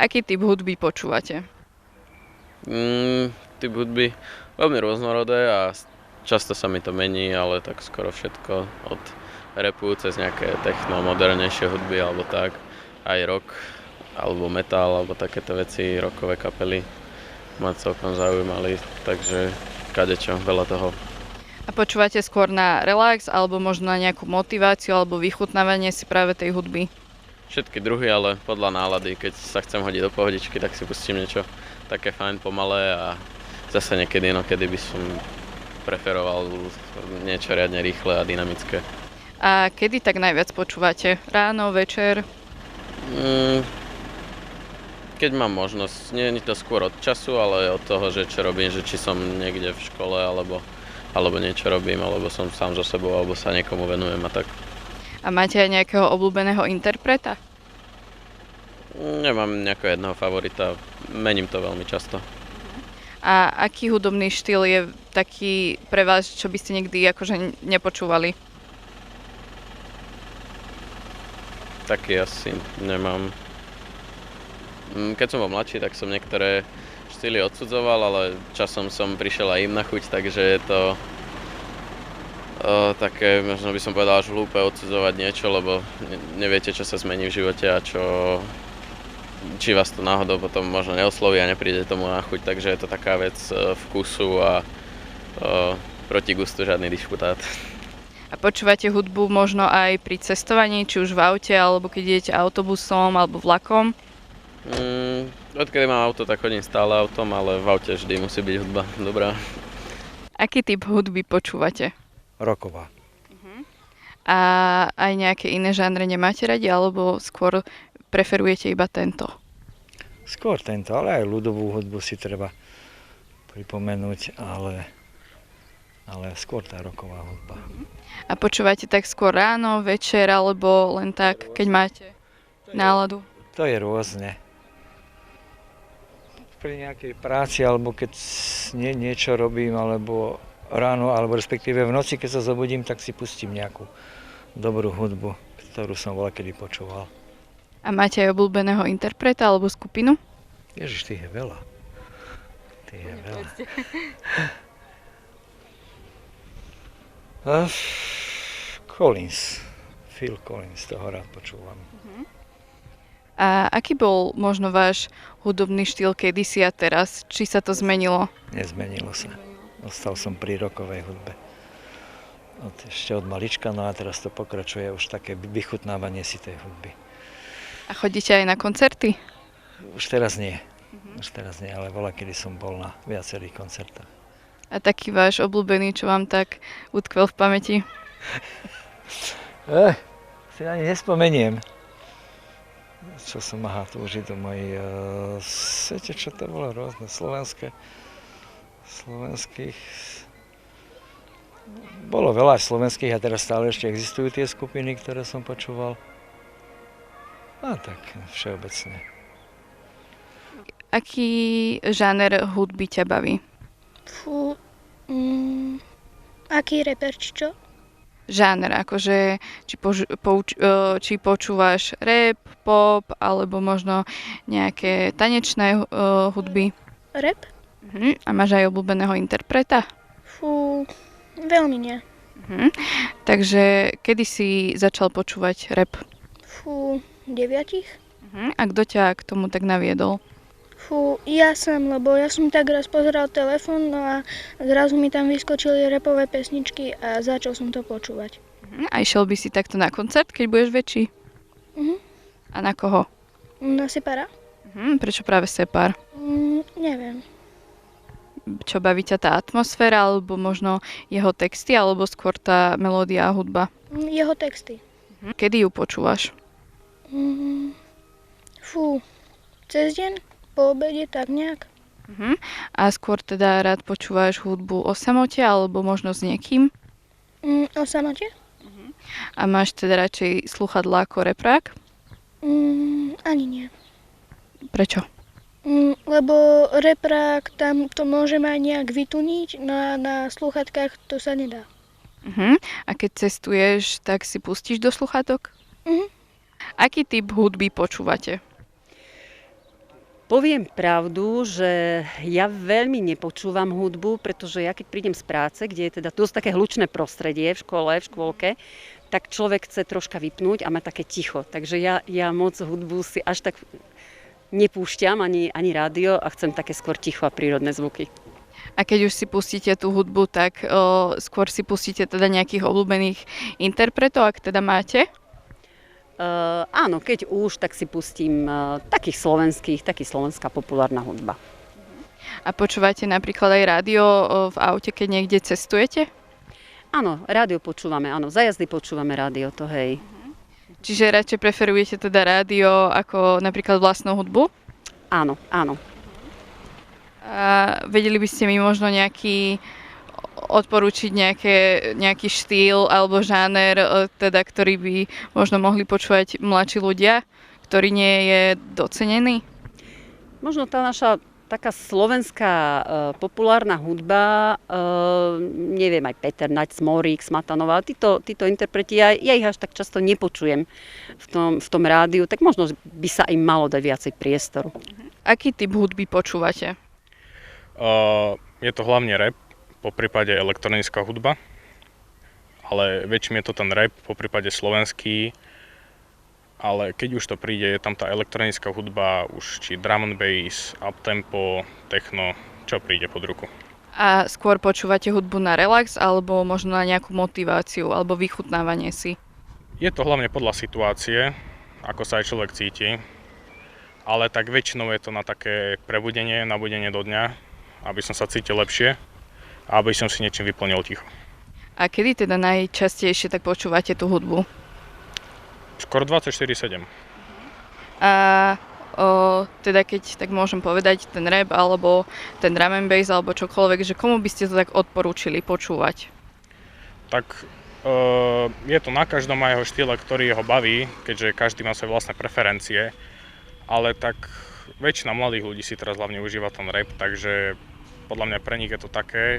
Aký typ hudby počúvate? Typ hudby veľmi rôznorodé a často sa mi to mení, ale tak skoro všetko od rapu cez nejaké techno, modernejšie hudby alebo tak, aj rock alebo metal alebo takéto veci, rockové kapely ma celkom zaujímali, takže kadečo, veľa toho. A počúvate skôr na relax, alebo možno na nejakú motiváciu, alebo vychutnávanie si práve tej hudby? Všetky druhy, ale podľa nálady, keď sa chcem hodiť do pohodičky, tak si pustím niečo také fajn, pomalé a zase niekedy inokedy by som preferoval niečo riadne rýchle a dynamické. A kedy tak najviac počúvate? Ráno, večer? Mm, Keď mám možnosť, nie je to skôr od času, ale od toho, že čo robím, že či som niekde v škole, alebo niečo robím, alebo som sám so sebou, alebo sa niekomu venujem a tak. A máte aj nejakého obľúbeného interpreta? Nemám nejakého jedného favorita, mením to veľmi často. A aký hudobný štýl je taký pre vás, čo by ste nikdy akože nepočúvali? Taký asi nemám. Keď som bol mladší, tak som niektoré štýly odsudzoval, ale časom som prišiel aj im na chuť, takže je to také, možno by som povedal, až hlúpe odsudzovať niečo, lebo neviete, čo sa zmení v živote a či vás to náhodou potom možno neosloví a nepríde tomu na chuť, takže je to taká vec vkusu a proti gustu žiadny disputát. A počúvate hudbu možno aj pri cestovaní, či už v aute, alebo keď idete autobusom, alebo vlakom? Odkedy mám auto, tak chodím stále autom, ale v aute vždy musí byť hudba dobrá. Aký typ hudby počúvate? Roková. A aj nejaké iné žánre nemáte radi, alebo skôr preferujete iba tento? Skôr tento, ale aj ľudovú hudbu si treba pripomenúť, ale skôr tá roková hudba. A počúvate tak skôr ráno, večer, alebo len tak, keď máte náladu? To je rôzne. Pri nejakej práci, alebo keď niečo robím, alebo ráno, alebo respektíve v noci, keď sa zobudím, tak si pustím nejakú dobrú hudbu, ktorú som voľakedy počúval. A máte aj obľúbeného interpreta alebo skupinu? Ježiš, tých je veľa. Collins. Phil Collins, toho rád počúvam. A aký bol možno váš hudobný štýl kedysi a teraz? Či sa to zmenilo? Nezmenilo sa. Ostal som pri rockovej hudbe. Ešte od malička, no a teraz to pokračuje už také vychutnávanie si tej hudby. A chodíte aj na koncerty? Už teraz nie. Ale voľakedy som bol na viacerých koncertoch. A taký váš obľúbený, čo vám tak utkvel v pamäti? Si ani nespomeniem. Čo som, tu už idú moji, viete, čo to bolo rôzne, slovenských. Bolo veľa slovenských a teraz stále ešte existujú tie skupiny, ktoré som počúval. A tak všeobecne. Aký žáner hudby ťa baví? Aký reper, či čo? Žáner, akože či počúvaš rap, pop, alebo možno nejaké tanečné hudby. Rap? A máš aj obľúbeného interpreta? Veľmi nie. Takže kedy si začal počúvať rap? 9. A kto ťa k tomu tak naviedol? Ja som tak raz pozeral telefón, no a zrazu mi tam vyskočili rapové pesničky a začal som to počúvať. A išiel by si takto na koncert, keď budeš väčší? A na koho? Na Separa? Prečo práve Separ? Neviem. Čo baví ťa tá atmosféra, alebo možno jeho texty, alebo skôr tá melódia a hudba? Jeho texty. Kedy ju počúvaš? Cez deň, po obede, tak nejak. A skôr teda rád počúvaš hudbu o samote, alebo možno s niekým? O samote? A máš teda radšej slúchadlá ako reprák? Ani nie. Prečo? Lebo reprák tam to môžeme aj nejak vytuniť, na slúchatkách to sa nedá. A keď cestuješ, tak si pustíš do sluchatok? Aký typ hudby počúvate? Poviem pravdu, že ja veľmi nepočúvam hudbu, pretože ja keď prídem z práce, kde je teda dosť také hlučné prostredie v škôlke, tak človek chce troška vypnúť a má také ticho. Takže ja moc hudbu si až tak nepúšťam, ani rádio a chcem také skôr ticho a prírodné zvuky. A keď už si pustíte tú hudbu, tak skôr si pustíte teda nejakých obľúbených interpretov, ak teda máte? Áno, keď už, tak si pustím takých slovenská populárna hudba. A počúvate napríklad aj rádio v aute, keď niekde cestujete? Áno, rádio počúvame, áno, za jazdy počúvame rádio, to hej. Čiže radšej preferujete teda rádio ako napríklad vlastnú hudbu? Áno. A vedeli by ste mi možno odporúčiť nejaký štýl alebo žáner, teda, ktorý by možno mohli počúvať mladší ľudia, ktorý nie je docenený? Možno tá naša taká slovenská populárna hudba, neviem, aj Peter Nať, Smorík, Smatanová, títo interpreti, ja ich až tak často nepočujem v tom rádiu, tak možno by sa im malo dať viacej priestoru. Aký typ hudby počúvate? Je to hlavne rap, po prípade elektronická hudba, ale väčším je to ten rap, po prípade slovenský, ale keď už to príde, je tam tá elektronická hudba, už či drum and bass, uptempo, techno, čo príde pod ruku. A skôr počúvate hudbu na relax alebo možno na nejakú motiváciu alebo vychutnávanie si? Je to hlavne podľa situácie, ako sa aj človek cíti, ale tak väčšinou je to na také prebudenie, nabudenie do dňa, aby som sa cítil lepšie a aby som si niečím vyplnil ticho. A kedy teda najčastejšie tak počúvate tú hudbu? Skoro 24/7. A teda keď tak môžem povedať ten rap alebo ten drum and bass alebo čokoľvek, že komu by ste to tak odporúčili počúvať? Tak je to na každom aj jeho štýle, ktorý ho baví, keďže každý má svoje vlastné preferencie, ale tak väčšina mladých ľudí si teraz hlavne užíva ten rap, takže podľa mňa pre nich je to také.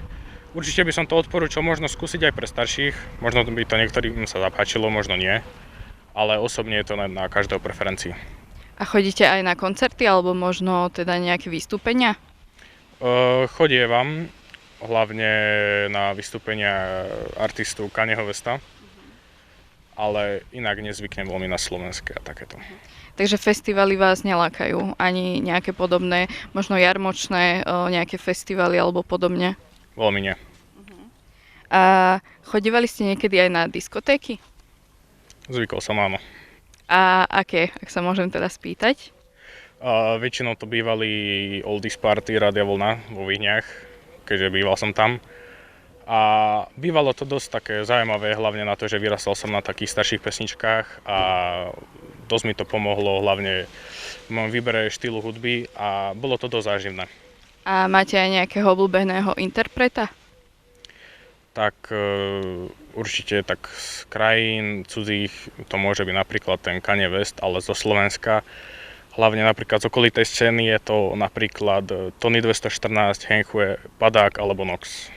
Určite by som to odporúčal možno skúsiť aj pre starších, možno by to niektorým sa zapáčilo, možno nie, ale osobne je to na každého preferencii. A chodíte aj na koncerty alebo možno teda nejaké vystúpenia? Chodievam hlavne na vystúpenia artistu Kanyeho Westa, ale inak nezvyknem veľmi na slovenské a takéto. Takže festivaly vás nelákajú? Ani nejaké podobné, možno jarmočné nejaké festivaly alebo podobne? Veľmi nie. A chodívali ste niekedy aj na diskotéky? Zvykol som, áno. A aké, ak sa môžem teda spýtať? Väčšinou to bývali oldies party Rádia Vlna vo Vyhniach, keďže býval som tam. A bývalo to dosť také zaujímavé, hlavne na to, že vyrastal som na takých starších pesničkách a dosť mi to pomohlo, hlavne v mojom výbere štýlu hudby a bolo to dosť záživné. A máte aj nejakého obľúbeného interpreta? Tak určite tak z krajín cudzích to môže byť napríklad ten Kanye West, ale zo Slovenska, hlavne napríklad z okolitej scény je to napríklad Tony 214, Henchue, Padák alebo Nox.